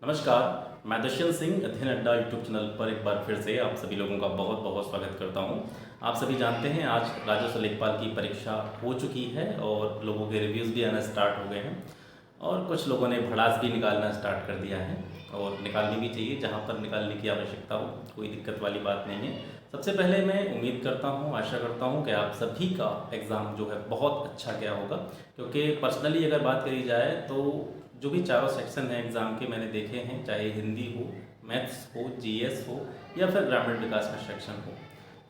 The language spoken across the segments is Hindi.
नमस्कार, मैं दुष्यंत सिंह अध्ययन अड्डा यूट्यूब चैनल पर एक बार फिर से आप सभी लोगों का बहुत बहुत स्वागत करता हूं। आप सभी जानते हैं आज राजस्व लेखपाल की परीक्षा हो चुकी है और लोगों के रिव्यूज़ भी आना स्टार्ट हो गए हैं और कुछ लोगों ने भड़ास भी निकालना स्टार्ट कर दिया है और निकालनी भी चाहिए जहाँ पर निकालने की आवश्यकता हो, कोई दिक्कत वाली बात नहीं है। सबसे पहले मैं उम्मीद करता हूँ, आशा करता हूँ कि आप सभी का एग्ज़ाम जो है बहुत अच्छा गया होगा, क्योंकि पर्सनली अगर बात करी जाए तो जो भी चारों सेक्शन हैं एग्ज़ाम के मैंने देखे हैं, चाहे हिंदी हो, मैथ्स हो, जीएस हो या फिर ग्रामीण विकास का सेक्शन हो,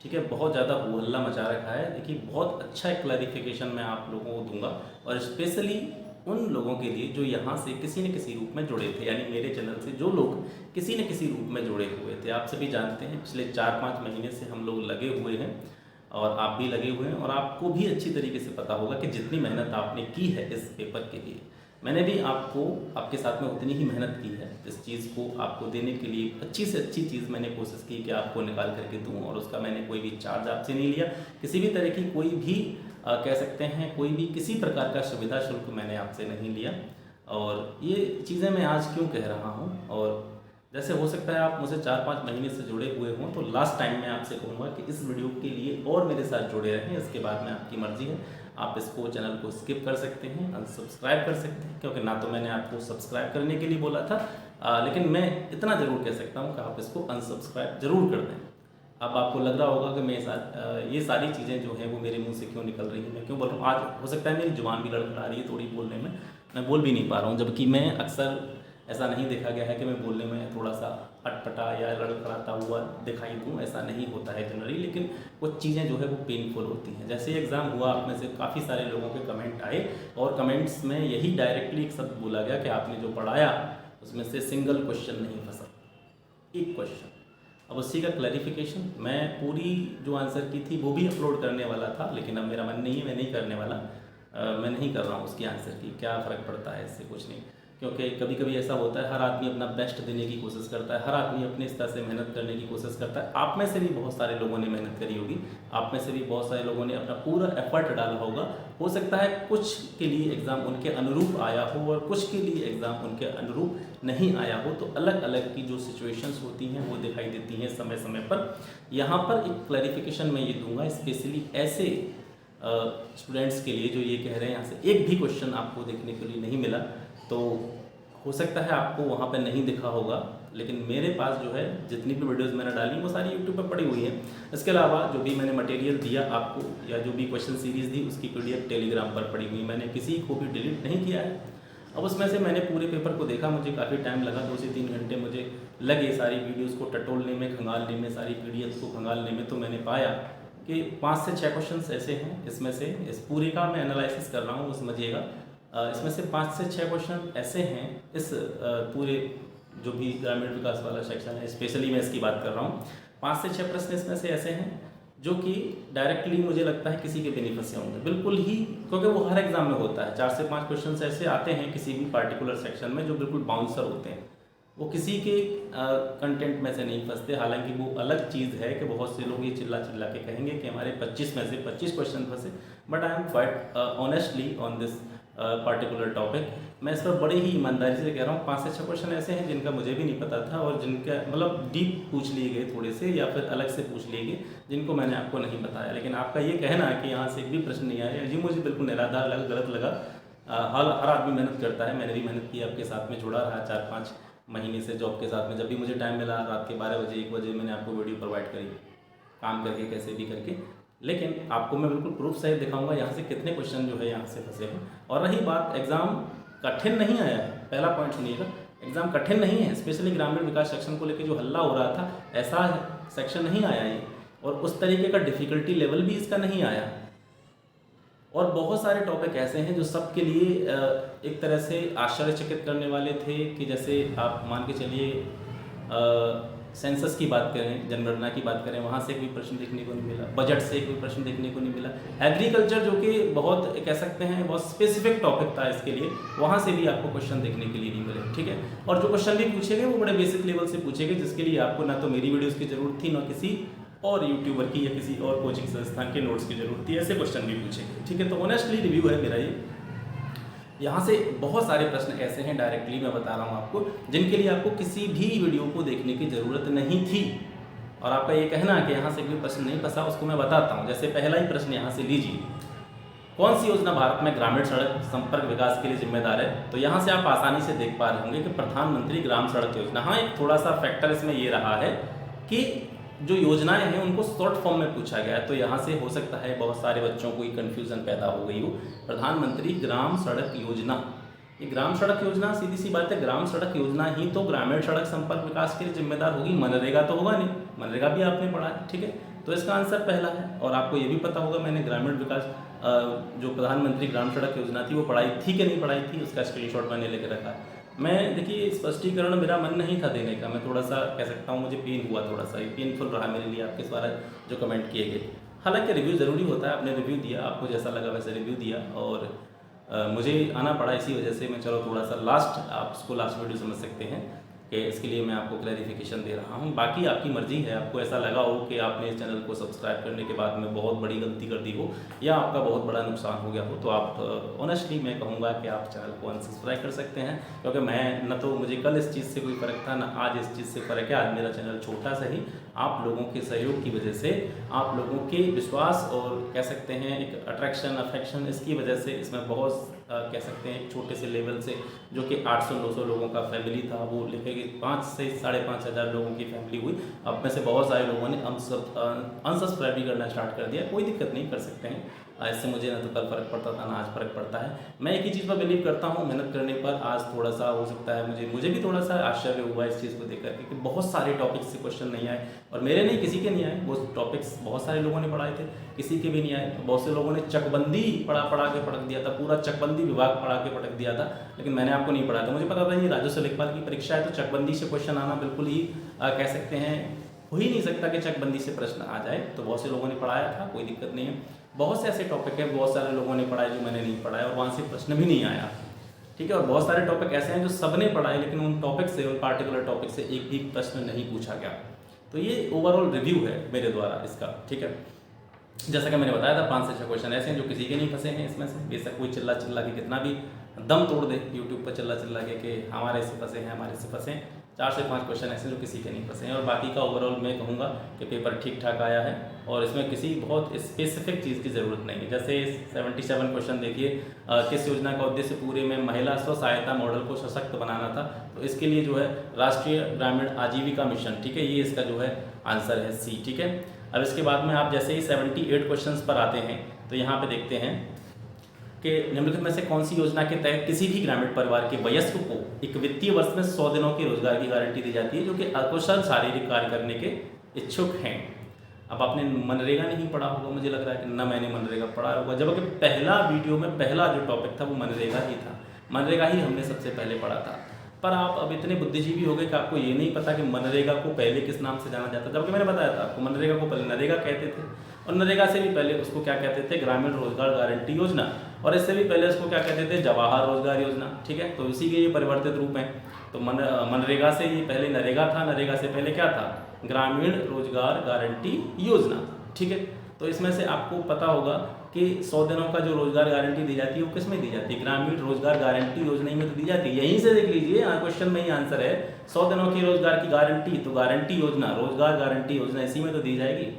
ठीक है, बहुत ज़्यादा हो हल्ला मचा रखा है। देखिए, बहुत अच्छा एक क्लैरिफिकेशन मैं आप लोगों को दूंगा और स्पेशली उन लोगों के लिए जो यहाँ से किसी न किसी रूप में जुड़े थे, यानी मेरे चैनल से जो लोग किसी न किसी रूप में जुड़े हुए थे। आप सभी जानते हैं पिछले 4-5 महीने से हम लोग लगे हुए हैं और आप भी लगे हुए हैं और आपको भी अच्छी तरीके से पता होगा कि जितनी मेहनत आपने की है इस पेपर के लिए, मैंने भी आपके साथ में उतनी ही मेहनत की है। इस चीज़ को आपको देने के लिए अच्छी से अच्छी चीज़ मैंने कोशिश की कि आपको निकाल करके दूं और उसका मैंने कोई भी चार्ज आपसे नहीं लिया, किसी भी तरह की कोई भी कह सकते हैं कोई भी किसी प्रकार का सुविधा शुल्क मैंने आपसे नहीं लिया। और ये चीज़ें मैं आज क्यों कह रहा हूँ, और जैसे हो सकता है आप मुझे 4-5 महीने से जुड़े हुए हों, तो लास्ट टाइम मैं आपसे कहूँगा कि इस वीडियो के लिए और मेरे साथ जुड़े रहें। इसके बाद में आपकी मर्ज़ी है, आप इसको चैनल को स्किप कर सकते हैं, अनसब्सक्राइब कर सकते हैं, क्योंकि ना तो मैंने आपको सब्सक्राइब करने के लिए बोला था, लेकिन मैं इतना ज़रूर कह सकता हूँ कि आप इसको अनसब्सक्राइब ज़रूर कर दें। अब आपको लग रहा होगा कि ये सारी चीज़ें जो हैं वो मेरे मुंह से क्यों निकल रही हैं, मैं क्यों बोल रहा हूँ। आज हो सकता है मेरी जुबान भी लड़खड़ा रही है थोड़ी बोलने में, मैं बोल भी नहीं पा रहा हूँ, जबकि मैं अक्सर ऐसा नहीं देखा गया है कि मैं बोलने में थोड़ा सा अटपटा या लड़खड़ाता हुआ दिखाई दूँ, ऐसा नहीं होता है जनरली। लेकिन कुछ चीज़ें जो है वो पेनफुल होती हैं। जैसे एग्ज़ाम हुआ, आप में से काफ़ी सारे लोगों के कमेंट आए और कमेंट्स में यही डायरेक्टली एक शब्द बोला गया कि आपने जो पढ़ाया उसमें से सिंगल क्वेश्चन नहीं फंसा, एक क्वेश्चन। अब उसी का क्लैरिफिकेशन मैं पूरी जो आंसर की थी वो भी अपलोड करने वाला था, लेकिन अब मेरा मन नहीं है, मैं नहीं करने वाला। मैं नहीं कर रहा हूँ उसकी आंसर की, क्या फ़र्क पड़ता है इससे, कुछ नहीं। क्योंकि कभी कभी ऐसा होता है, हर आदमी अपना बेस्ट देने की कोशिश करता है, हर आदमी अपने स्तर से मेहनत करने की कोशिश करता है। आप में से भी बहुत सारे लोगों ने मेहनत करी होगी, आप में से भी बहुत सारे लोगों ने अपना पूरा एफर्ट डाला होगा। हो सकता है कुछ के लिए एग्ज़ाम उनके अनुरूप आया हो और कुछ के लिए एग्ज़ाम उनके अनुरूप नहीं आया हो, तो अलग अलग की जो सिचुएशंस होती हैं वो दिखाई देती हैं समय समय पर। यहाँ पर एक क्लैरिफिकेशन मैं ये दूंगा स्पेशली ऐसे स्टूडेंट्स के लिए जो ये कह रहे हैं यहाँ से एक भी क्वेश्चन आपको देखने के लिए नहीं मिला। तो हो सकता है आपको वहाँ पे नहीं दिखा होगा, लेकिन मेरे पास जो है जितनी भी वीडियोस मैंने डाली वो सारी यूट्यूब पर पड़ी हुई हैं। इसके अलावा जो भी मैंने मटेरियल दिया आपको या जो भी क्वेश्चन सीरीज़ दी उसकी PDF टेलीग्राम पर पड़ी हुई, मैंने किसी को भी डिलीट नहीं किया है। अब उसमें से मैंने पूरे पेपर को देखा, मुझे काफ़ी टाइम लगा, 2 से 3 घंटे मुझे लगे सारी वीडियोज़ को टटोलने में, खंगालने में, सारी PDF को खंगालने में। तो मैंने पाया कि 5 से 6 क्वेश्चन ऐसे हैं, इसमें से इस पूरे का मैं एनालिसिस कर रहा हूँ, वो समझिएगा। इसमें से 5 से 6 क्वेश्चन ऐसे हैं इस पूरे जो भी ग्रामीण विकास वाला सेक्शन है, स्पेशली मैं इसकी बात कर रहा हूँ। 5 से 6 प्रश्न इसमें से ऐसे हैं जो कि डायरेक्टली मुझे लगता है किसी के बेनिफिट से होंगे, बिल्कुल ही, क्योंकि वो हर एग्जाम में होता है। 4 से 5 क्वेश्चन ऐसे आते हैं किसी भी पार्टिकुलर सेक्शन में जो बिल्कुल बाउंसर होते हैं, वो किसी के कंटेंट में से नहीं फंसते। हालांकि वो अलग चीज़ है कि बहुत से लोग ये चिल्ला चिल्ला के कहेंगे कि हमारे 25 में से 25 क्वेश्चन फंसे, but I am quite honestly on this particular topic. मैं इस पर बड़ी ही ईमानदारी से कह रहा हूँ, 5 से 6 क्वेश्चन ऐसे हैं जिनका मुझे भी नहीं पता था और जिनका मतलब डीप पूछ लिए गए थोड़े से या फिर अलग से पूछ लिए गए, जिनको मैंने आपको नहीं बताया। लेकिन आपका ये कहना है कि यहाँ से एक भी प्रश्न नहीं आया, ये मुझे बिल्कुल निराधार लगा, गलत लगा। हर आदमी मेहनत करता है, मैंने भी मेहनत की, आपके साथ में जुड़ा रहा 4-5 महीने से जॉब के साथ में। जब भी मुझे टाइम मिला रात के 12 बजे 1 बजे मैंने आपको वीडियो प्रोवाइड करी, काम करके कैसे भी करके। लेकिन आपको मैं बिल्कुल प्रूफ सहित दिखाऊंगा यहाँ से कितने क्वेश्चन जो है यहाँ से फंसे हैं। और रही बात, एग्ज़ाम कठिन नहीं आया है, पहला पॉइंट सुनिएगा, एग्ज़ाम कठिन नहीं है। स्पेशली ग्रामीण विकास सेक्शन को लेकर जो हल्ला हो रहा था, ऐसा सेक्शन नहीं आया ये, और उस तरीके का डिफ़िकल्टी लेवल भी इसका नहीं आया। और बहुत सारे टॉपिक ऐसे हैं जो सबके लिए एक तरह से आश्चर्यचकित करने वाले थे, कि जैसे आप मान के चलिए सेंसस की बात करें, जनगणना की बात करें, वहाँ से कोई प्रश्न देखने को नहीं मिला, बजट से कोई प्रश्न देखने को नहीं मिला। एग्रीकल्चर जो कि बहुत कह सकते हैं बहुत स्पेसिफिक टॉपिक था इसके लिए, वहाँ से भी आपको क्वेश्चन देखने के लिए नहीं मिले, ठीक है। और जो क्वेश्चन भी पूछे गए वो बड़े बेसिक लेवल से पूछे गए, जिसके लिए आपको ना तो मेरी वीडियोज़ की ज़रूरत थी, ना किसी और यूट्यूबर की या किसी और कोचिंग संस्थान के नोट्स की ज़रूरत थी, ऐसे क्वेश्चन भी पूछे गए, ठीक है। तो ऑनेस्टली रिव्यू है मेरा ये। यहाँ से बहुत सारे प्रश्न ऐसे हैं, डायरेक्टली मैं बता रहा हूँ आपको, जिनके लिए आपको किसी भी वीडियो को देखने की ज़रूरत नहीं थी। और आपका ये कहना कि यहाँ से कोई प्रश्न नहीं फंसा, उसको मैं बताता हूँ। जैसे पहला ही प्रश्न यहाँ से लीजिए, कौन सी योजना भारत में ग्रामीण सड़क संपर्क विकास के लिए जिम्मेदार है? तो यहाँ से आप आसानी से देख पा रहे होंगे कि प्रधानमंत्री ग्राम सड़क योजना। हाँ, एक थोड़ा सा फैक्टर इसमें ये रहा है कि जो योजनाएं हैं उनको शॉर्ट फॉर्म में पूछा गया है, तो यहाँ से हो सकता है बहुत सारे बच्चों को ये कन्फ्यूज़न पैदा हो गई हो। प्रधानमंत्री ग्राम सड़क योजना, ये ग्राम सड़क योजना, सीधी सी बात है, ग्राम सड़क योजना ही तो ग्रामीण सड़क संपर्क विकास के लिए जिम्मेदार होगी। मनरेगा तो होगा नहीं, मनरेगा भी आपने पढ़ा है, ठीक है। तो इसका आंसर पहला है। और आपको ये भी पता होगा मैंने ग्रामीण विकास जो प्रधानमंत्री ग्राम सड़क योजना थी वो पढ़ाई थी कि नहीं पढ़ाई थी, उसका स्क्रीनशॉट मैंने लेकर रखा है। मैं देखिए स्पष्टीकरण मेरा मन नहीं था देने का, मैं थोड़ा सा कह सकता हूँ मुझे पेन हुआ, थोड़ा सा पेनफुल रहा मेरे लिए आपके द्वारा जो कमेंट किए गए। हालांकि रिव्यू ज़रूरी होता है, आपने रिव्यू दिया, आपको जैसा लगा वैसे रिव्यू दिया, और मुझे आना पड़ा इसी वजह से। मैं चलो थोड़ा सा लास्ट, आप उसको लास्ट वीडियो समझ सकते हैं कि इसके लिए मैं आपको क्लैरिफिकेशन दे रहा हूँ। बाकी आपकी मर्ज़ी है, आपको ऐसा लगा हो कि आपने इस चैनल को सब्सक्राइब करने के बाद में बहुत बड़ी गलती कर दी हो या आपका बहुत बड़ा नुकसान हो गया हो, तो आप ऑनेस्टली मैं कहूँगा कि आप चैनल को अनसब्सक्राइब कर सकते हैं। क्योंकि मैं न तो मुझे कल इस चीज़ से कोई फ़र्क था, ना आज इस चीज़ से फ़र्क है। आज मेरा चैनल छोटा सा ही आप लोगों के सहयोग की वजह से, आप लोगों के विश्वास और कह सकते हैं एक अट्रैक्शन, अफेक्शन, इसकी वजह से इसमें बहुत कह सकते हैं एक छोटे से लेवल से जो कि 800-900 लोगों का फैमिली था, वो लेकर के 5 से 5,500 लोगों की फैमिली हुई। अब में से बहुत सारे लोगों ने अनसब्सक्राइब भी करना स्टार्ट कर दिया। कोई दिक्कत नहीं, कर सकते हैं। इससे मुझे ना तो कल फ़र्क पड़ता था, ना आज फ़र्क पड़ता है। मैं एक ही चीज़ पर बिलीव करता हूँ, मेहनत करने पर आज थोड़ा सा हो सकता है मुझे भी थोड़ा सा आश्चर्य हुआ इस चीज़ को देख कर के, बहुत सारे टॉपिक्स से क्वेश्चन नहीं आए, और मेरे नहीं, किसी के नहीं आए। वो टॉपिक्स बहुत सारे लोगों ने पढ़ाए थे, किसी के भी नहीं आए। बहुत से लोगों ने चकबंदी पढ़ा के पटक दिया था, पूरा चकबंदी विभाग पढ़ा के पटक दिया था, लेकिन मैंने आपको नहीं पढ़ाया था। मुझे पता था ये राजस्व लेखपाल की परीक्षा है, तो चकबंदी से क्वेश्चन आना बिल्कुल ही कह सकते हैं हो ही नहीं सकता कि चकबंदी से प्रश्न आ जाए। तो बहुत से लोगों ने पढ़ाया था, कोई दिक्कत नहीं है। बहुत से ऐसे टॉपिक हैं बहुत सारे लोगों ने पढ़ाए जो मैंने नहीं पढ़ाया, और वहाँ से प्रश्न भी नहीं आया, ठीक है। और बहुत सारे टॉपिक ऐसे हैं जो सबने पढ़ाए, लेकिन उन टॉपिक से, उन पार्टिकुलर टॉपिक से एक भी प्रश्न नहीं पूछा गया। तो ये ओवरऑल रिव्यू है मेरे द्वारा इसका, ठीक है। जैसा कि मैंने बताया था 5 से 6 क्वेश्चन ऐसे हैं जो किसी के नहीं फंसे हैं इसमें से। बेशक कोई चिल्ला के कितना भी दम तोड़ दे यूट्यूब पर चिल्ला के कि हमारे से फंसे हैं, हमारे से फंसे हैं, 4 से 5 क्वेश्चन ऐसे जो किसी के नहीं फंसे हैं। और बाकी का ओवरऑल मैं कहूँगा कि पेपर ठीक ठाक आया है, और इसमें किसी बहुत स्पेसिफिक चीज़ की ज़रूरत नहीं है। जैसे 77 क्वेश्चन देखिए, किस योजना का उद्देश्य पूरे में महिला स्व सहायता मॉडल को सशक्त बनाना था, तो इसके लिए जो है राष्ट्रीय ग्रामीण आजीविका मिशन, ठीक है, ये इसका जो है आंसर है सी, ठीक है। अब इसके बाद में आप जैसे ही 78 क्वेश्चंस पर आते हैं, तो यहाँ पे देखते हैं कि निम्नलिखित में से कौन सी योजना के तहत किसी भी ग्रामीण परिवार के वयस्क को एक वित्तीय वर्ष में 100 दिनों के रोजगार की गारंटी दी जाती है जो कि अकुशल शारीरिक कार्य करने के इच्छुक हैं। अब आपने मनरेगा नहीं पढ़ा होगा, मुझे लग रहा है कि ना मैंने मनरेगा पढ़ा होगा, जबकि पहला वीडियो में पहला जो टॉपिक था वो मनरेगा ही था, मनरेगा ही हमने सबसे पहले पढ़ा था। पर आप अब इतने बुद्धिजीवी हो गए कि आपको ये नहीं पता कि मनरेगा को पहले किस नाम से जाना जाता, जबकि मैंने बताया था आपको मनरेगा को पहले नरेगा कहते थे, और नरेगा से भी पहले उसको क्या कहते थे, ग्रामीण रोजगार गारंटी योजना, और इससे भी पहले उसको क्या कहते थे, जवाहर रोजगार योजना, ठीक है। तो इसी के ये परिवर्तित रूप हैं। तो मनरेगा से ये पहले नरेगा था, नरेगा से पहले क्या था, ग्रामीण रोजगार गारंटी योजना, ठीक है। तो इसमें से आपको पता होगा कि 100 दिनों का जो रोजगार गारंटी दी जाती है वो किस में दी जाती है, ग्रामीण रोजगार गारंटी योजना में तो दी जाती है। यहीं से देख लीजिए, क्वेश्चन में ही आंसर है, 100 दिनों की रोजगार की गारंटी, तो गारंटी योजना, रोजगार गारंटी योजना इसी में तो दी जाएगी।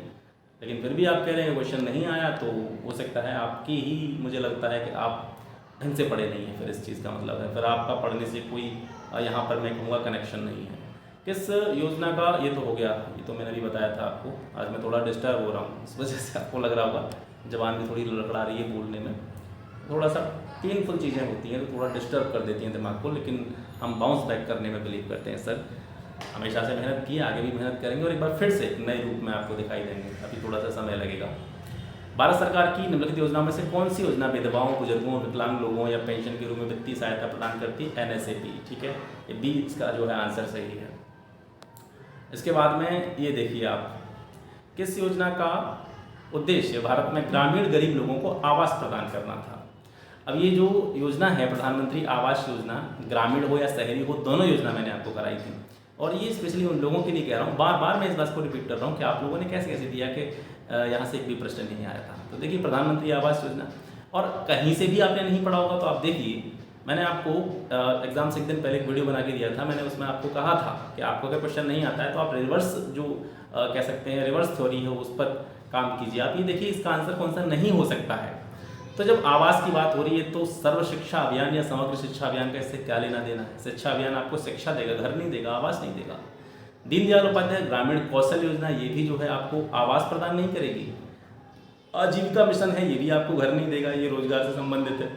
लेकिन फिर भी आप कह रहे हैं क्वेश्चन नहीं आया, तो हो सकता है आपकी ही, मुझे लगता है कि आप ढंग से पढ़े नहीं हैं, फिर इस चीज़ का मतलब है, फिर आपका पढ़ने से कोई यहाँ पर मैं कहूँगा कनेक्शन नहीं है। किस योजना का, ये तो हो गया, ये तो मैंने भी बताया था आपको। आज मैं थोड़ा डिस्टर्ब हो रहा हूँ, इस वजह से आपको लग रहा होगा जबान भी थोड़ी लड़खड़ा रही है, बोलने में थोड़ा सा पेनफुल चीज़ें होती हैं तो थोड़ा डिस्टर्ब कर देती हैं दिमाग को, लेकिन हम बाउंस बैक करने में बिलीव करते हैं। सर हमेशा से मेहनत की, आगे भी मेहनत करेंगे, और एक बार फिर से नए रूप में आपको दिखाई देंगे, अभी थोड़ा सा समय लगेगा। भारत सरकार की निम्नलिखित योजनाओं में से कौन सी योजना विधवाओं, बुजुर्गों, विकलांग लोगों या पेंशन के रूप में वित्तीय सहायता प्रदान करती है, NSAP, ठीक है। ये बी इसका जो है आंसर सही है। इसके बाद में ये देखिए आप, किस योजना का उद्देश्य भारत में ग्रामीण गरीब लोगों को आवास प्रदान करना था। अब ये जो योजना है प्रधानमंत्री आवास योजना, ग्रामीण हो या शहरी हो, दोनों योजना मैंने आपको कराई थी, और ये स्पेशली उन लोगों के लिए कह रहा हूँ, बार बार मैं इस बात को रिपीट कर रहा हूँ कि आप लोगों ने कैसे कैसे दिया कि यहाँ से एक भी प्रश्न नहीं आया था। तो देखिए प्रधानमंत्री आवास योजना, और कहीं से भी आपने नहीं पढ़ा होगा तो आप देखिए मैंने आपको एग्ज़ाम से एक दिन पहले एक वीडियो बना के दिया था। मैंने उसमें आपको कहा था कि आपको अगर क्वेश्चन नहीं आता है तो आप रिवर्स जो कह सकते हैं रिवर्स थ्योरी है उस पर काम कीजिए। आप ये देखिए इसका आंसर कौन सा नहीं हो सकता है। तो जब आवास की बात हो रही है तो सर्व शिक्षा अभियान या समग्र शिक्षा अभियान का इससे क्या लेना देना है। शिक्षा अभियान आपको शिक्षा देगा, घर नहीं देगा, आवास नहीं देगा। दीनदयाल उपाध्याय ग्रामीण कौशल योजना ये भी जो है आपको आवास प्रदान नहीं करेगी। आजीविका मिशन है ये भी आपको घर नहीं देगा, ये रोजगार से संबंधित है।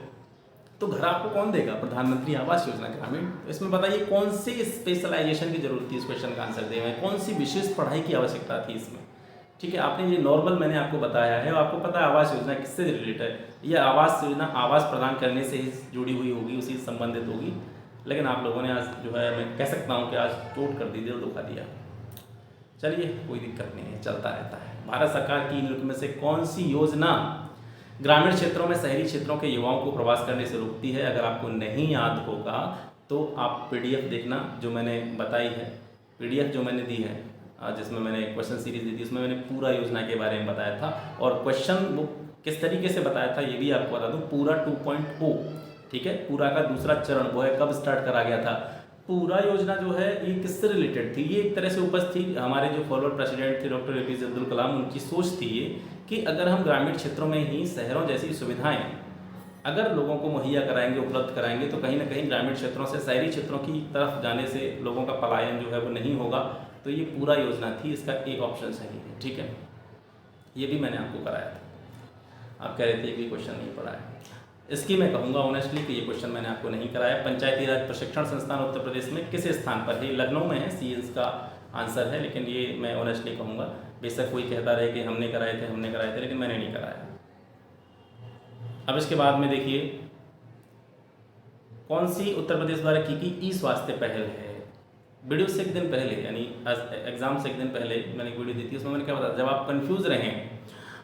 तो घर आपको कौन देगा? प्रधानमंत्री आवास योजना ग्रामीण। तो इसमें बताइए कौन सी स्पेशलाइजेशन की जरूरत थी इस क्वेश्चन का आंसर देने में, कौन सी विशेष पढ़ाई की आवश्यकता थी इसमें। ठीक है, आपने ये नॉर्मल मैंने आपको बताया है, आपको पता है आवास योजना किससे रिलेटेड है। ये आवास योजना आवास प्रदान करने से ही जुड़ी हुई होगी, उसी से संबंधित होगी। लेकिन आप लोगों ने आज जो है मैं कह सकता हूँ कि आज चोट कर दी, दिल दुखा दिया। चलिए कोई दिक्कत नहीं है, चलता रहता है। भारत सरकार की इन में से कौन सी योजना ग्रामीण क्षेत्रों में शहरी क्षेत्रों के युवाओं को प्रवास करने से रोकती है? अगर आपको नहीं याद होगा तो आप पीडीएफ देखना जो मैंने बताई है, पीडीएफ जो मैंने दी है जिसमें मैंने क्वेश्चन सीरीज दी थी, उसमें मैंने पूरा योजना के बारे में बताया था और क्वेश्चन वो किस तरीके से बताया था ये भी आपको बता दूं। पूरा 2.0 ठीक है, पूरा का दूसरा चरण वो है कब स्टार्ट करा गया था। पूरा योजना जो है ये किससे रिलेटेड थी? ये एक तरह से उपज थी हमारे जो फॉरवर्ड प्रेसिडेंट थे डॉक्टर APJ अब्दुल कलाम, उनकी सोच थी ये कि अगर हम ग्रामीण क्षेत्रों में ही शहरों जैसी सुविधाएं अगर लोगों को मुहैया कराएंगे, उपलब्ध कराएंगे तो कहीं ना कहीं ग्रामीण क्षेत्रों से शहरी क्षेत्रों की तरफ जाने से लोगों का पलायन जो है वो नहीं होगा। तो ये पूरा योजना थी, इसका एक ऑप्शन सही है। ठीक है, ये भी मैंने आपको कराया था। आप कह रहे थे ये भी क्वेश्चन नहीं पढ़ा है। इसकी मैं कहूँगा ऑनेस्टली कि ये क्वेश्चन मैंने आपको नहीं कराया। पंचायती राज प्रशिक्षण संस्थान उत्तर प्रदेश में किस स्थान पर है? लखनऊ में है, सी इसका आंसर है। लेकिन ये मैं ऑनेस्टली कहूँगा, बेशक कोई कहता रहे कि हमने कराए थे, लेकिन मैंने नहीं कराया। अब इसके बाद में देखिए कौन सी उत्तर प्रदेश द्वारा की ई स्वास्थ्य पहल है। वीडियो से एक दिन पहले यानी एग्जाम से एक दिन पहले मैंने एक वीडियो दी थी, उसमें मैंने क्या बताया, जब आप कंफ्यूज रहें,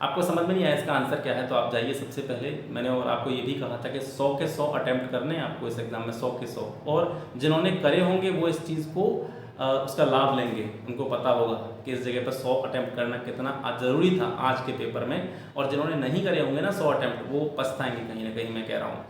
आपको समझ में नहीं आया इसका आंसर क्या है, तो आप जाइए सबसे पहले मैंने और आपको ये भी कहा था कि 100 के 100 अटैम्प्ट करने हैं आपको इस एग्ज़ाम में, 100 के 100। और जिन्होंने करे होंगे वो इस चीज़ को उसका लाभ लेंगे, उनको पता होगा कि इस जगह पर 100 अटैम्प्ट करना कितना ज़रूरी था आज के पेपर में। और जिन्होंने नहीं करे होंगे ना 100 अटैम्प्ट, वो पछताएंगे कहीं ना कहीं, मैं कह रहा हूँ।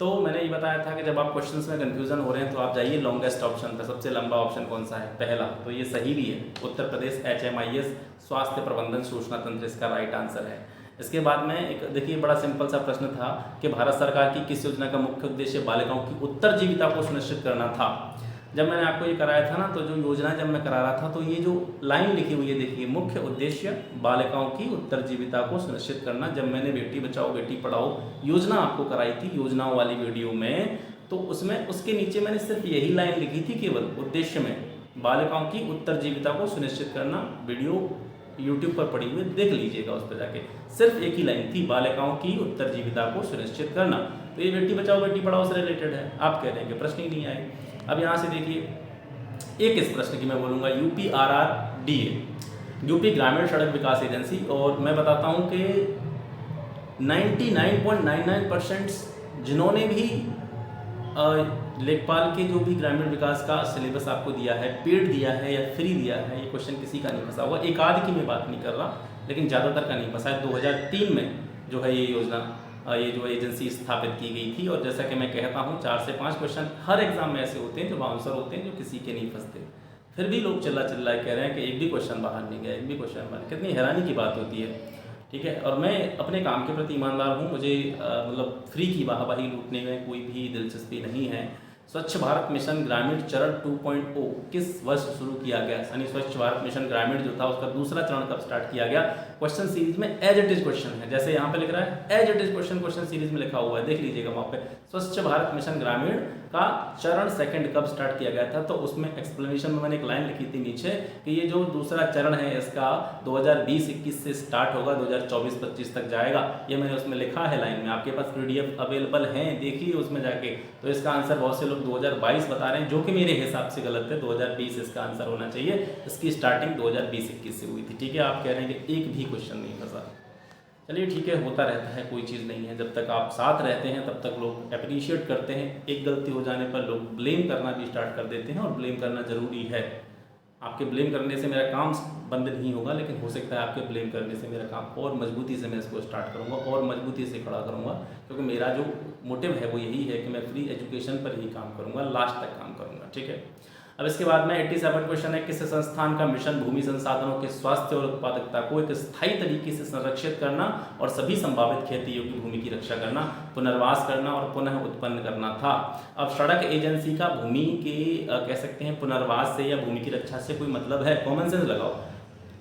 तो मैंने ये बताया था कि जब आप क्वेश्चंस में कंफ्यूजन हो रहे हैं तो आप जाइए लॉन्गेस्ट ऑप्शन पर। सबसे लंबा ऑप्शन कौन सा है? पहला। तो ये सही भी है, उत्तर प्रदेश HMIS स्वास्थ्य प्रबंधन सूचना तंत्र इसका राइट आंसर है। इसके बाद में एक देखिए बड़ा सिंपल सा प्रश्न था कि भारत सरकार की किस योजना का मुख्य उद्देश्य बालिकाओं की उत्तरजीविता को सुनिश्चित करना था। जब मैंने आपको ये कराया था ना, तो जो योजना जब मैं करा रहा था तो ये जो लाइन लिखी हुई है देखिए, मुख्य उद्देश्य बालिकाओं की उत्तरजीविता को सुनिश्चित करना। जब मैंने बेटी बचाओ बेटी पढ़ाओ योजना आपको कराई थी योजनाओं वाली वीडियो में, तो उसमें उसके नीचे मैंने सिर्फ यही लाइन लिखी थी, केवल उद्देश्य में बालिकाओं की उत्तरजीविता को सुनिश्चित करना। वीडियो यूट्यूब पर पड़ी हुई देख लीजिएगा, उस पर जाके सिर्फ एक ही लाइन थी, बालिकाओं की उत्तरजीविता को सुनिश्चित करना। तो ये बेटी बचाओ बेटी पढ़ाओ से रिलेटेड है। आप कह रहे हैं कि प्रश्न ही नहीं आए। अब यहाँ से देखिए एक इस प्रश्न की मैं बोलूँगा, UPRRDA यूपी ग्रामीण सड़क विकास एजेंसी, और मैं बताता हूँ कि 99.99% जिन्होंने भी लेखपाल के जो भी ग्रामीण विकास का सिलेबस आपको दिया है, पेड दिया है या फ्री दिया है, ये क्वेश्चन किसी का नहीं फंसा हुआ। एक आध की मैं बात नहीं कर रहा, लेकिन ज़्यादातर का नहीं फंसा है। 2003 में जो है ये योजना, ये जो एजेंसी स्थापित की गई थी। और जैसा कि मैं कहता हूँ 4 से 5 क्वेश्चन हर एग्जाम में ऐसे होते हैं जो बाउंसर होते हैं, जो किसी के नहीं फंसते, फिर भी लोग चिल्ला कह रहे हैं कि एक भी क्वेश्चन बाहर नहीं गया, एक भी क्वेश्चन बाहर। कितनी हैरानी की बात होती है। ठीक है, और मैं अपने काम के प्रति ईमानदार हूँ, मुझे मतलब फ्री की वाहवाही लूटने में कोई भी दिलचस्पी नहीं है। स्वच्छ भारत मिशन ग्रामीण चरण 2.0 किस वर्ष शुरू किया गया? यानी स्वच्छ भारत मिशन ग्रामीण जो था उसका दूसरा चरण कब स्टार्ट किया गया? क्वेश्चन सीरीज में एज इट इज क्वेश्चन है, जैसे यहाँ पे लिख रहा है as it is question series में लिखा हुआ है, देख लीजिएगा वहाँ पे। स्वच्छ भारत मिशन ग्रामीण का चरण सेकंड कब स्टार्ट किया गया था? तो उसमें एक्सप्लेनेशन में मैंने एक लाइन लिखी थी नीचे कि ये जो दूसरा चरण है इसका 2020-21 से स्टार्ट होगा, 2024-25 तक जाएगा। ये मैंने उसमें लिखा है लाइन में, आपके पास PDF अवेलेबल हैं, देखिए उसमें जाके। तो इसका आंसर बहुत से लोग 2022 बता रहे हैं, जो कि मेरे हिसाब से गलत है। 2020 इसका आंसर होना चाहिए। इसकी स्टार्टिंग 2020-21 से हुई थी। ठीक है, आप कह रहे हैं कि एक भी क्वेश्चन नहीं फंसा। चलिए ठीक है, होता रहता है, कोई चीज़ नहीं है। जब तक आप साथ रहते हैं तब तक लोग अप्रिशिएट करते हैं। एक गलती हो जाने पर लोग ब्लेम करना भी स्टार्ट कर देते हैं, और ब्लेम करना ज़रूरी है। आपके ब्लेम करने से मेरा काम बंद नहीं होगा, लेकिन हो सकता है आपके ब्लेम करने से मेरा काम और मजबूती से मैं इसको स्टार्ट करूँगा और मजबूती से खड़ा करूँगा, क्योंकि मेरा जो मोटिव है वो यही है कि मैं फ्री एजुकेशन पर ही काम करूँगा, लास्ट तक काम करूँगा। ठीक है। अब इसके बाद में 87 क्वेश्चन है, किस संस्थान का मिशन भूमि संसाधनों के स्वास्थ्य और उत्पादकता को एक स्थायी तरीके से संरक्षित करना और सभी संभावित खेती योग्य भूमि की रक्षा करना, पुनर्वास करना और पुनः उत्पन्न करना था। अब सड़क एजेंसी का भूमि के कह सकते हैं पुनर्वास से या भूमि की रक्षा से कोई मतलब है? कॉमन सेंस लगाओ।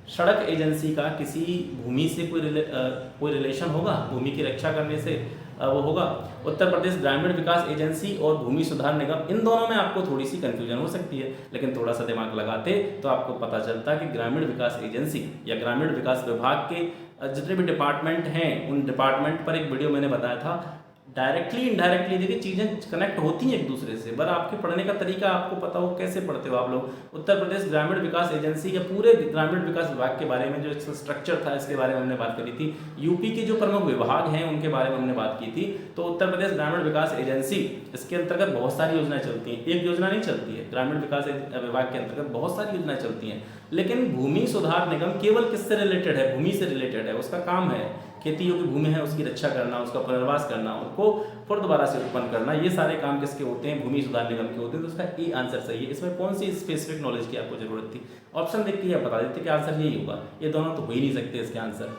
सड़क एजेंसी का किसी भूमि से कोई रिलेशन होगा? भूमि की रक्षा करने से वो होगा। उत्तर प्रदेश ग्रामीण विकास एजेंसी और भूमि सुधार निगम, इन दोनों में आपको थोड़ी सी कंफ्यूजन हो सकती है, लेकिन थोड़ा सा दिमाग लगाते तो आपको पता चलता कि ग्रामीण विकास एजेंसी या ग्रामीण विकास विभाग के जितने भी डिपार्टमेंट हैं, उन डिपार्टमेंट पर एक वीडियो मैंने बताया था। डायरेक्टली इनडायरेक्टली देखिए चीज़ें कनेक्ट होती हैं एक दूसरे से, पर आपके पढ़ने का तरीका आपको पता हो कैसे पढ़ते हो आप लोग। उत्तर प्रदेश ग्रामीण विकास एजेंसी या पूरे ग्रामीण विकास विभाग के बारे में जो इसका स्ट्रक्चर था, इसके बारे में हमने बात करी थी। यूपी के जो प्रमुख विभाग हैं उनके बारे में हमने बात की थी। तो उत्तर प्रदेश ग्रामीण विकास एजेंसी, इसके अंतर्गत बहुत सारी योजनाएं चलती हैं, एक योजना नहीं चलती है। ग्रामीण विकास विभाग के अंतर्गत बहुत सारी योजनाएं चलती हैं, लेकिन भूमि सुधार निगम केवल किससे रिलेटेड है? भूमि से रिलेटेड है। उसका काम है खेती योग्य भूमि है उसकी रक्षा करना, उसका पुनर्वास करना, उनको फिर दोबारा से उत्पन्न करना। ये सारे काम किसके होते हैं? भूमि सुधार निगम के होते हैं। तो उसका ए आंसर सही है। इसमें कौन सी स्पेसिफिक नॉलेज की आपको जरूरत थी? ऑप्शन देख के आप बता देते कि आंसर यही होगा। ये दोनों तो हो ही नहीं सकते इसके आंसर।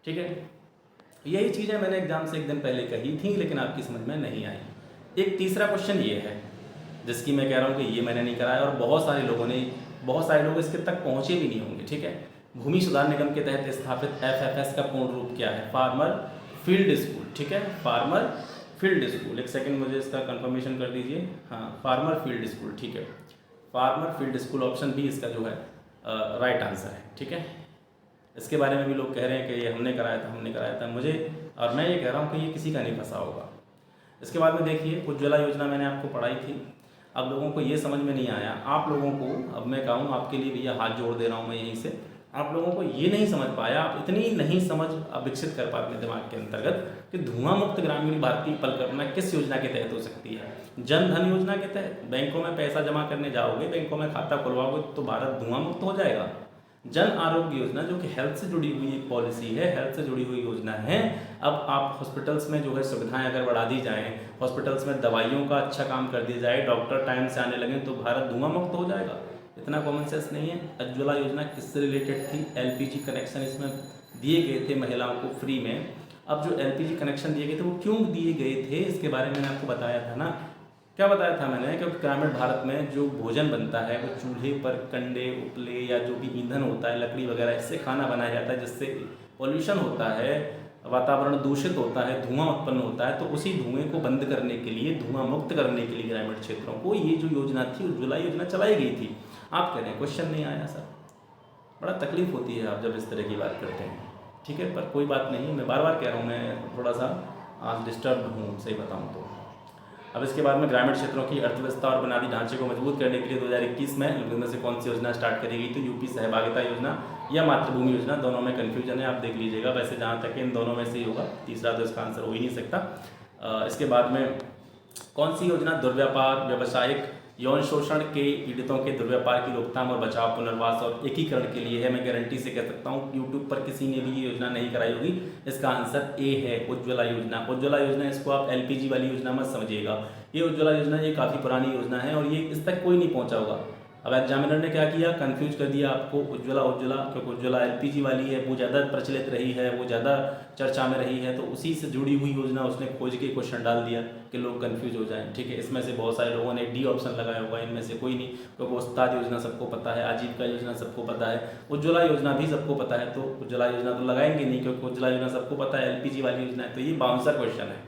ठीक है, यही चीज़ें मैंने एग्जाम से एक दिन पहले कही थी, लेकिन आपकी समझ में नहीं आई। एक तीसरा क्वेश्चन ये है जिसकी मैं कह रहा हूँ कि ये मैंने नहीं कराया और बहुत सारे लोग इसके तक पहुँचे भी नहीं होंगे। ठीक है, भूमि सुधार निगम के तहत स्थापित एफएफएस का पूर्ण रूप क्या है? Farmer field school. ठीक है, फार्मर फील्ड स्कूल। एक सेकंड मुझे इसका कंफर्मेशन कर दीजिए। हाँ, फार्मर फील्ड स्कूल। ठीक है, farmer field school option B इसका जो है राइट आंसर है। ठीक है, इसके बारे में भी लोग कह रहे हैं कि ये हमने कराया था मुझे, और मैं ये कह रहा हूँ कि ये किसी का नहीं फंसा होगा। इसके बाद में देखिए उज्ज्वला योजना मैंने आपको पढ़ाई थी। अब लोगों को ये समझ में नहीं आया, आप लोगों को अब मैं कहूँ आपके लिए भैया हाथ जोड़ दे रहा हूँ मैं यहीं से, आप लोगों को ये नहीं समझ पाया, आप इतनी नहीं समझ विकसित कर पाए अपने दिमाग के अंतर्गत कि धुआं मुक्त ग्रामीण भारतीय परिकल्पना किस योजना के तहत हो सकती है? जन धन योजना के तहत। बैंकों में पैसा जमा करने जाओगे, बैंकों में खाता खुलवाओगे तो भारत धुआं मुक्त हो जाएगा। जन आरोग्य योजना जो कि हेल्थ से जुड़ी हुई एक पॉलिसी है, हेल्थ से जुड़ी हुई योजना है। अब आप हॉस्पिटल्स में जो है सुविधाएं अगर बढ़ा दी जाएँ, हॉस्पिटल्स में दवाइयों का अच्छा काम कर दिया जाए, डॉक्टर टाइम से आने लगे तो भारत धुआं मुक्त हो जाएगा। इतना कॉमन सेंस नहीं है। उज्ज्वला योजना किससे रिलेटेड थी? एलपीजी कनेक्शन इसमें दिए गए थे महिलाओं को फ्री में। अब जो एलपीजी कनेक्शन दिए गए थे वो क्यों दिए गए थे इसके बारे में मैंने आपको बताया था ना। क्या बताया था मैंने? क्योंकि ग्रामीण भारत में जो भोजन बनता है वो चूल्हे पर कंडे उपले या जो भी ईंधन होता है लकड़ी वगैरह, इससे खाना बनाया जाता है, जिससे पॉल्यूशन होता है, वातावरण दूषित होता है, धुआं उत्पन्न होता है। तो उसी धुएं को बंद करने के लिए, धुआं मुक्त करने के लिए ग्रामीण क्षेत्रों को ये जो योजना थी उज्ज्वला योजना चलाई गई थी। आप कह रहे हैं क्वेश्चन नहीं आया सर, बड़ा तकलीफ होती है आप जब इस तरह की बात करते हैं। ठीक है, पर कोई बात नहीं, मैं बार बार कह रहा हूँ, मैं थोड़ा सा आज डिस्टर्ब हूँ सही बताऊँ तो। अब इसके बाद में ग्रामीण क्षेत्रों की अर्थव्यवस्था और बुनियादी ढांचे को मजबूत करने के लिए 2021 में इनमें से कौन सी योजना स्टार्ट करी गई? तो यूपी सहभागिता योजना या मातृभूमि योजना, दोनों में कन्फ्यूजन है, आप देख लीजिएगा। वैसे जहाँ तक इन दोनों में से ही होगा, तीसरा तो इसका आंसर हो ही नहीं सकता। इसके बाद में कौन सी योजना दुर्व्यापार, व्यावसायिक यौन शोषण के पीड़ितों के दुर्व्यापार की रोकथाम और बचाव, पुनर्वास और एकीकरण के लिए है? मैं गारंटी से कह सकता हूँ यूट्यूब पर किसी ने भी ये योजना नहीं कराई होगी। इसका आंसर ए है, उज्ज्वला योजना। उज्ज्वला योजना, इसको आप एलपीजी वाली योजना मत समझिएगा। ये उज्ज्वला योजना ये काफ़ी पुरानी योजना है और ये इस तक कोई नहीं पहुँचा होगा। अब एग्जामिनर ने क्या किया? कंफ्यूज कर दिया आपको उज्ज्वला, क्योंकि उज्ज्वला एलपीजी वाली है, वो ज़्यादा प्रचलित रही है, वो ज़्यादा चर्चा में रही है, तो उसी से जुड़ी हुई योजना उसने खोज के क्वेश्चन डाल दिया कि लोग कंफ्यूज हो जाएं। ठीक है, इसमें से बहुत सारे लोगों ने डी ऑप्शन लगाया होगा, इनमें से कोई नहीं, क्योंकि उस्ताद योजना सबको पता है, आजीविका योजना सबको पता है, उज्ज्वला योजना भी सबको पता है, तो उज्ज्वला योजना तो लगाएंगे नहीं क्योंकि उज्ज्वला योजना सबको पता है, एलपीजी वाली योजना है। तो ये बाउंसर क्वेश्चन है।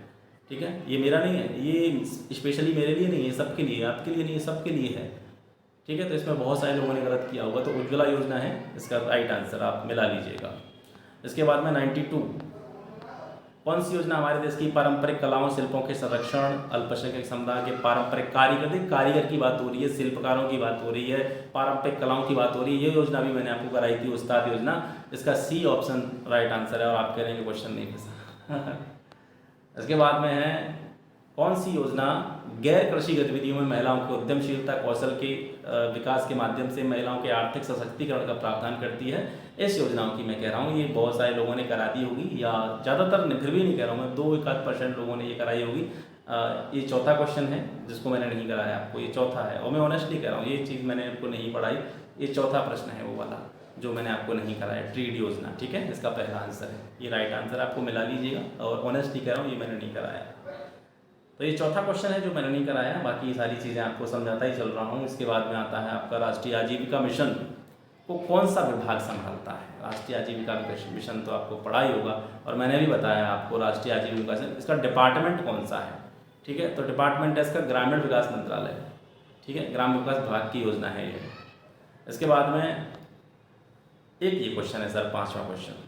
ठीक है, ये मेरा नहीं है, ये स्पेशली मेरे लिए नहीं है, सबके लिए, आपके लिए नहीं है, सबके लिए है। ठीक है, तो इसमें बहुत सारे लोगों ने गलत किया होगा, तो उज्ज्वला योजना है इसका राइट आंसर, आप मिला लीजिएगा। इसके बाद में 92, कौन सी योजना हमारे देश की पारंपरिक कलाओं शिल्पों के संरक्षण, अल्पसंख्यक समुदाय के पारंपरिक कारीगर की बात हो रही है, शिल्पकारों की बात हो रही है, पारंपरिक कलाओं की बात हो रही है, ये योजना भी मैंने आपको कराई थी, उस्ताद योजना। इसका सी ऑप्शन राइट आंसर है और आप कह रहे हैं क्वेश्चन नहीं फंसा। इसके बाद में है कौन सी योजना गैर कृषि गतिविधियों में महिलाओं की उद्यमशीलता कौशल के विकास के माध्यम से महिलाओं के आर्थिक सशक्तिकरण का प्रावधान करती है? इस योजनाओं की मैं कह रहा हूँ, ये बहुत सारे लोगों ने करा दी होगी, या ज़्यादातर फिर भी नहीं कह रहा हूँ मैं, 2-1% लोगों ने ये कराई होगी। ये चौथा क्वेश्चन है जिसको मैंने नहीं कराया आपको, ये चौथा है, और मैं ऑनेस्टली कह रहा हूँ ये चीज़ मैंने आपको नहीं पढ़ाई। ये चौथा प्रश्न है वो वाला जो मैंने आपको नहीं कराया, ट्रीड योजना, ठीक है, इसका पहला आंसर है, ये राइट आंसर आपको मिला लीजिएगा, और ऑनेस्टली कह रहा हूँ ये मैंने नहीं कराया। तो ये चौथा क्वेश्चन है जो मैंने नहीं कराया, बाकी सारी चीज़ें आपको समझाता ही चल रहा हूँ। इसके बाद में आता है आपका राष्ट्रीय आजीविका मिशन को कौन सा विभाग संभालता है? राष्ट्रीय आजीविका मिशन तो आपको पढ़ा ही होगा, और मैंने भी बताया आपको राष्ट्रीय आजीविका मिशन, इसका डिपार्टमेंट कौन सा है, ठीक है, तो डिपार्टमेंट है इसका ग्रामीण विकास मंत्रालय, ठीक है, ग्राम विकास विभाग की योजना है ये। इसके बाद में एक ये क्वेश्चन है सर, 5वां क्वेश्चन,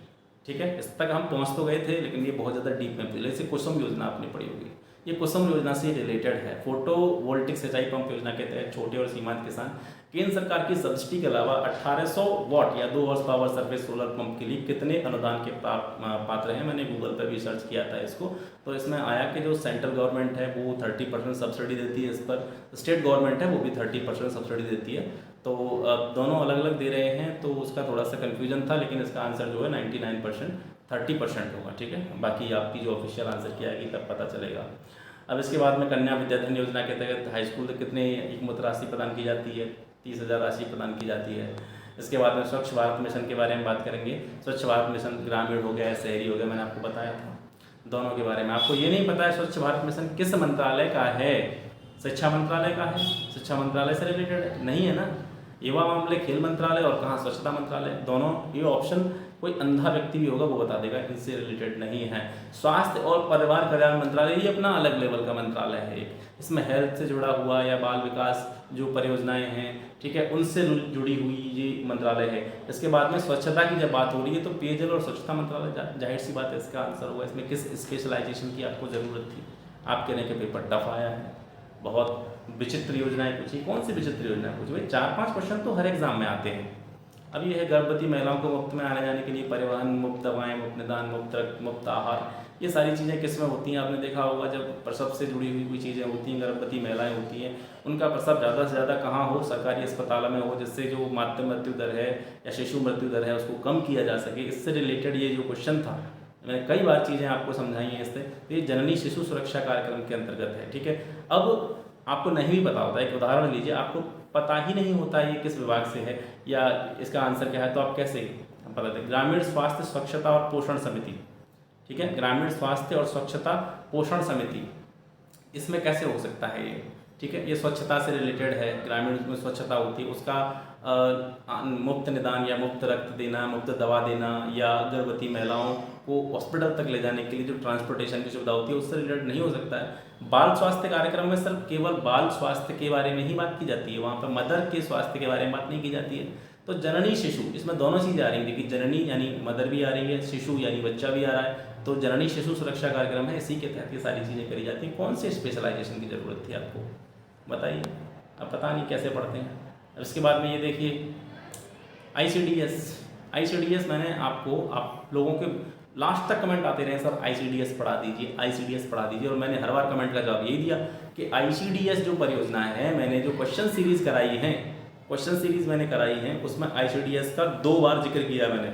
ठीक है, इस तक हम पहुँच तो गए थे, लेकिन ये बहुत ज़्यादा डीप में, जैसे कुसुम योजना आपने पढ़ी होगी, ये कुसुम योजना से रिलेटेड है। फोटोवोल्टिक सिंचाई पंप योजना के तहत छोटे और सीमांत किसान केंद्र सरकार की सब्सिडी के अलावा 1800 वॉट या 2 horse power surface solar pump के लिए कितने अनुदान के पात्र हैं? मैंने गूगल पर भी सर्च किया था इसको, तो इसमें आया कि जो सेंट्रल गवर्नमेंट है वो 30% सब्सिडी देती है इस पर, स्टेट गवर्नमेंट है वो भी 30% सब्सिडी देती है, तो दोनों अलग अलग दे रहे हैं, तो उसका थोड़ा सा कन्फ्यूजन था, लेकिन इसका आंसर जो है 99% 30% होगा, ठीक है, बाकी आपकी जो ऑफिशियल आंसर की आएगी तब पता चलेगा। अब इसके बाद में कन्या विद्याधन योजना के तहत हाई स्कूल तक कितने एकमुश्त राशि प्रदान की जाती है? 30,000 राशि प्रदान की जाती है। इसके बाद में स्वच्छ भारत मिशन के बारे में बात करेंगे। स्वच्छ भारत मिशन ग्रामीण हो गया, शहरी हो गया, मैंने आपको बताया था दोनों के बारे में। आपको ये नहीं पता है स्वच्छ भारत मिशन किस मंत्रालय का है? शिक्षा मंत्रालय का है, शिक्षा मंत्रालय से रिलेटेड नहीं है ना, युवा मामले खेल मंत्रालय, और कहाँ स्वच्छता मंत्रालय, दोनों ये ऑप्शन कोई अंधा व्यक्ति भी होगा वो बता देगा, इनसे रिलेटेड नहीं है। स्वास्थ्य और परिवार कल्याण मंत्रालय ये अपना अलग लेवल का मंत्रालय है, इसमें हेल्थ से जुड़ा हुआ या बाल विकास जो परियोजनाएं हैं, ठीक है, उनसे जुड़ी हुई ये मंत्रालय है। इसके बाद में स्वच्छता की जब बात हो रही है तो पेयजल और स्वच्छता मंत्रालय जाहिर सी बात है इसका आंसर होगा। इसमें किस स्पेशलाइजेशन की आपको ज़रूरत थी? आप कहने के पेपर टफ आया है, बहुत विचित्र योजनाएं पूछी। कौन सी विचित्र योजना पूछी भाई? 4-5 क्वेश्चन तो हर एग्जाम में आते हैं। अब ये है गर्भवती महिलाओं को मुफ्त में आने जाने के लिए परिवहन, मुफ्त दवाएं, मुफ्त निदान, मुफ्त रक्त, मुफ्त आहार, ये सारी चीज़ें किस में होती हैं? आपने देखा होगा जब प्रसव से जुड़ी हुई कोई चीज़ें होती हैं, गर्भवती महिलाएं होती हैं, उनका प्रसव ज़्यादा से ज़्यादा कहाँ हो? सरकारी अस्पतालों में हो, जिससे जो मातृ मृत्यु दर है या शिशु मृत्यु दर है उसको कम किया जा सके। इससे रिलेटेड ये जो क्वेश्चन था, मैंने कई बार चीज़ें आपको समझाई हैं इससे, तो ये जननी शिशु सुरक्षा कार्यक्रम के अंतर्गत है, ठीक है। अब आपको नहीं भी पता होता है, एक उदाहरण लीजिए, आपको पता ही नहीं होता ये किस विभाग से है या इसका आंसर क्या है, तो आप कैसे पता दें? ग्रामीण स्वास्थ्य स्वच्छता और पोषण समिति, ठीक है, ग्रामीण स्वास्थ्य और स्वच्छता पोषण समिति, इसमें कैसे हो सकता है ये? ठीक है, ये स्वच्छता से रिलेटेड है, ग्रामीण में स्वच्छता होती है, उसका मुफ्त निदान या मुफ्त रक्त देना, मुफ्त दवा देना, या गर्भवती महिलाओं को हॉस्पिटल तक ले जाने के लिए जो ट्रांसपोर्टेशन की सुविधा होती है उससे रिलेटेड नहीं हो सकता है। बाल स्वास्थ्य कार्यक्रम में सिर्फ केवल बाल स्वास्थ्य के बारे में ही बात की जाती है, वहाँ पर मदर के स्वास्थ्य के बारे में बात नहीं की जाती है। तो जननी शिशु, इसमें दोनों चीज़ें आ रही हैं, देखिए जननी यानी मदर भी आ रही है, शिशु यानी बच्चा भी आ रहा है, तो जननी शिशु सुरक्षा कार्यक्रम है, इसी के तहत ये सारी चीज़ें करी जाती हैं। कौन से स्पेशलाइजेशन की ज़रूरत थी आपको बताइए? अब पता नहीं कैसे पढ़ते हैं। अब इसके बाद में ये देखिए ICDS मैंने आपको, आप लोगों के लास्ट तक कमेंट आते रहे सर ICDS पढ़ा दीजिए, ICDS पढ़ा दीजिए, और मैंने हर बार कमेंट का जवाब यही दिया कि ICDS जो परियोजना है, मैंने जो क्वेश्चन सीरीज़ कराई है, क्वेश्चन सीरीज़ मैंने कराई है, उसमें ICDS का 2 बार जिक्र किया मैंने।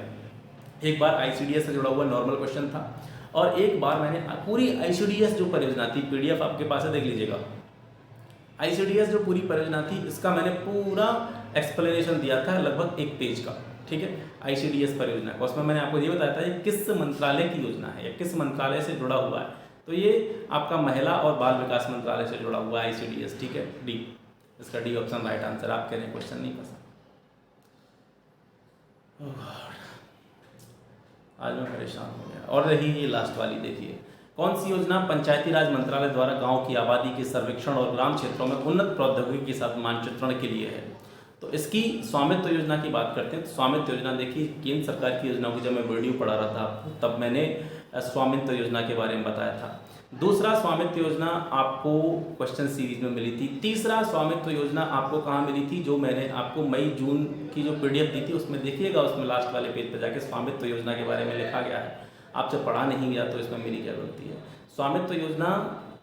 एक बार ICDS से जुड़ा हुआ नॉर्मल क्वेश्चन था, और एक बार मैंने पूरी ICDS जो परियोजना थी, PDF आपके पास है देख लीजिएगा, ICDS जो पूरी परियोजना थी इसका मैंने पूरा एक्सप्लेनेशन दिया था, लगभग 1 पेज का, ठीक है, ICDS परियोजना का। उसमें मैंने आपको ये बताया था ये किस मंत्रालय की योजना है या किस मंत्रालय से जुड़ा हुआ है, तो ये आपका महिला और बाल विकास मंत्रालय से जुड़ा हुआ है ICDS, ठीक है, डी, इसका डी ऑप्शन राइट आंसर। आप कह रहे हैं क्वेश्चन नहीं पसंद, आज मैं परेशान हो गया। और रही ये लास्ट वाली, देखिए कौन सी योजना पंचायती राज मंत्रालय द्वारा गांव की आबादी के सर्वेक्षण और ग्राम क्षेत्रों में उन्नत प्रौद्योगिकी के साथ मानचित्रण के लिए है? तो इसकी स्वामित्व योजना की बात करते हैं। तो स्वामित्व योजना देखिए केंद्र सरकार की योजनाओं की जब मैं वीडियो पढ़ा रहा था आपको, तब मैंने स्वामित्व योजना के बारे में बताया था। दूसरा स्वामित्व योजना आपको क्वेश्चन सीरीज में मिली थी। तीसरा स्वामित्व योजना आपको कहाँ मिली थी, जो मैंने आपको मई जून की जो PDF दी थी उसमें देखिएगा, उसमें लास्ट वाले पेज पर जाके स्वामित्व योजना के बारे में लिखा गया है। आपसे पढ़ा नहीं गया तो इसमें मेरी क्या गलती है? स्वामित्व योजना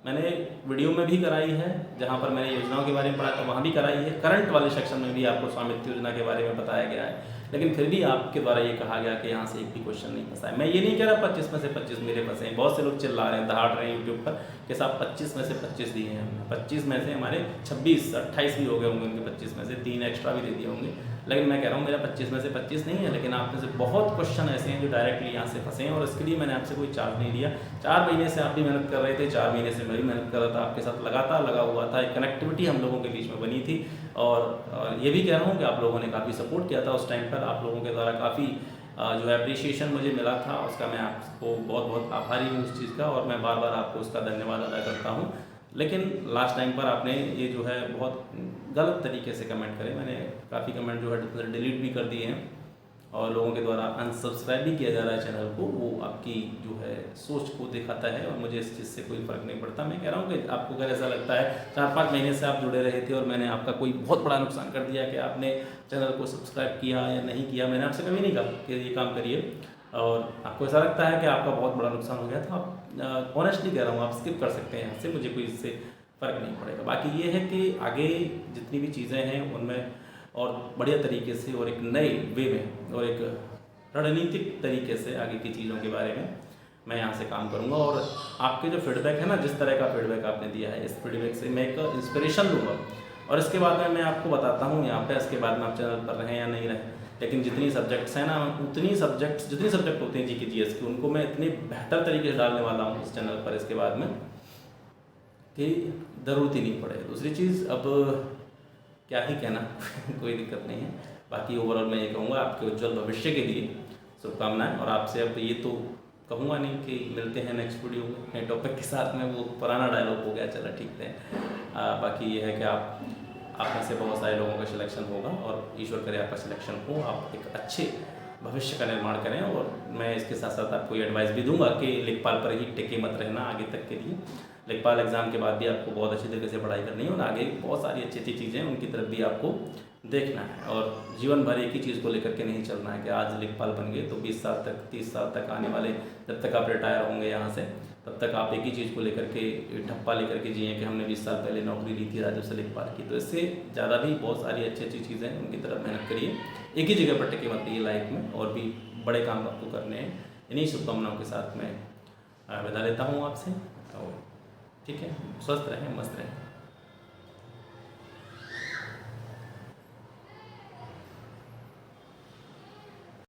मैंने वीडियो में भी कराई है, जहाँ पर मैंने योजनाओं के बारे में पढ़ा था वहाँ भी कराई है। करंट वाले सेक्शन में भी आपको स्वामित्व योजना के बारे में बताया गया है, लेकिन फिर भी आपके द्वारा ये कहा गया कि यहाँ से एक भी क्वेश्चन नहीं फंसा है। मैं ये नहीं कह रहा 25 में से 25 मेरे फंसे हैं। बहुत से लोग चिल्ला रहे हैं, दहाड़ रहे हैं यूट्यूब पर कि साहब 25 में से 25 दिए हैं हमने। 25 में से हमारे 26 28 भी हो गए होंगे उनके 25 में से, 3 एक्स्ट्रा भी दे दिए होंगे। लेकिन मैं कह रहा हूँ मेरा 25 में से 25 नहीं है, लेकिन आप में से बहुत क्वेश्चन ऐसे हैं जो डायरेक्टली यहाँ से फंसे हैं, और इसके लिए मैंने आपसे कोई चार्ज नहीं लिया। 4 महीने से आप भी मेहनत कर रहे थे, 4 महीने से मैं भी मेहनत कर रहा था, आपके साथ लगातार लगा हुआ था, एक कनेक्टिविटी हम लोगों के बीच में बनी थी। और ये भी कह रहा हूँ कि आप लोगों ने काफ़ी सपोर्ट किया था उस टाइम पर, आप लोगों के द्वारा काफ़ी जो है अप्रिशिएशन मुझे मिला था, उसका मैं आपको बहुत बहुत आभारी हूँ उस चीज़ का, और मैं बार बार आपको उसका धन्यवाद अदा करता हूँ। लेकिन लास्ट टाइम पर आपने ये जो है बहुत गलत तरीके से कमेंट करे। मैंने काफ़ी कमेंट जो है डिलीट भी कर दिए हैं, और लोगों के द्वारा अनसब्सक्राइब भी किया जा रहा है चैनल को। वो आपकी जो है सोच को दिखाता है, और मुझे इस चीज़ से कोई फ़र्क नहीं पड़ता। मैं कह रहा हूँ कि आपको अगर ऐसा लगता है 4-5 महीने से आप जुड़े रहे थे और मैंने आपका कोई बहुत बड़ा नुकसान कर दिया कि आपने चैनल को सब्सक्राइब किया या नहीं किया, मैंने आपसे कभी नहीं कहा कि ये काम करिए, और आपको ऐसा लगता है कि आपका बहुत बड़ा नुकसान हो गया, तो आप ऑनेस्टली कह रहा हूँ आप स्किप कर सकते हैं यहाँ से, मुझे कोई इससे फ़र्क नहीं पड़ेगा। बाकी ये है कि आगे जितनी भी चीज़ें हैं उनमें और बढ़िया तरीके से और एक नए वे में और एक रणनीतिक तरीके से आगे की चीज़ों के बारे में मैं यहाँ से काम करूँगा। और आपके जो फीडबैक है ना, जिस तरह का फीडबैक आपने दिया है, इस फीडबैक से मैं एक इंस्पिरेशन लूँगा, और इसके बाद में मैं आपको बताता हूँ यहाँ पे, इसके बाद में आप चैनल पर रहें या नहीं रहें, लेकिन जितनी सब्जेक्ट्स हैं ना, जितनी सब्जेक्ट होते हैं जी के जीएस की, उनको मैं इतने बेहतर तरीके से डालने वाला हूँ इस चैनल पर इसके बाद में कि ज़रूरत ही नहीं पड़े। दूसरी चीज़, अब क्या ही कहना कोई दिक्कत नहीं है। बाकी ओवरऑल मैं ये कहूँगा आपके उज्जवल भविष्य के लिए शुभकामनाएं, और आपसे अब ये तो कहूँगा नहीं कि मिलते हैं नेक्स्ट वीडियो में नए टॉपिक के साथ में, वो पुराना डायलॉग हो गया, चला ठीक है। बाकी ये है कि आप में से बहुत सारे लोगों का सिलेक्शन होगा, और ईश्वर करे आपका सिलेक्शन हो, आप एक अच्छे भविष्य का निर्माण करें। और मैं इसके साथ साथ आपको ये एडवाइस भी दूंगा कि लेखपाल पर ही टिके मत रहना आगे तक के लिए। लेखपाल एग्ज़ाम के बाद भी आपको बहुत अच्छी तरीके से पढ़ाई करनी है, और आगे बहुत सारी अच्छी अच्छी चीज़ें उनकी तरफ भी आपको देखना है, और जीवन भर एक ही चीज़ को लेकर के नहीं चलना है कि आज लेखपाल बन गए तो 20 साल तक 30 साल तक आने वाले, जब तक आप रिटायर होंगे यहाँ से, तब तक आप एक ही चीज़ को लेकर के ठप्पा लेकर के जिए कि हमने 20 साल पहले नौकरी ली थी राजस्व लेखपाल की। तो इससे ज़्यादा भी बहुत सारी अच्छी अच्छी चीज़ें हैं, उनकी तरफ मेहनत करिए, एक ही जगह पर टिके मत रहिए लाइफ में, और भी बड़े काम आपको करने हैं। इन्हीं शुभकामनाओं के साथ मैं विदा लेता हूँ आपसे, और ठीक है, स्वस्थ रहें, मस्त रहें।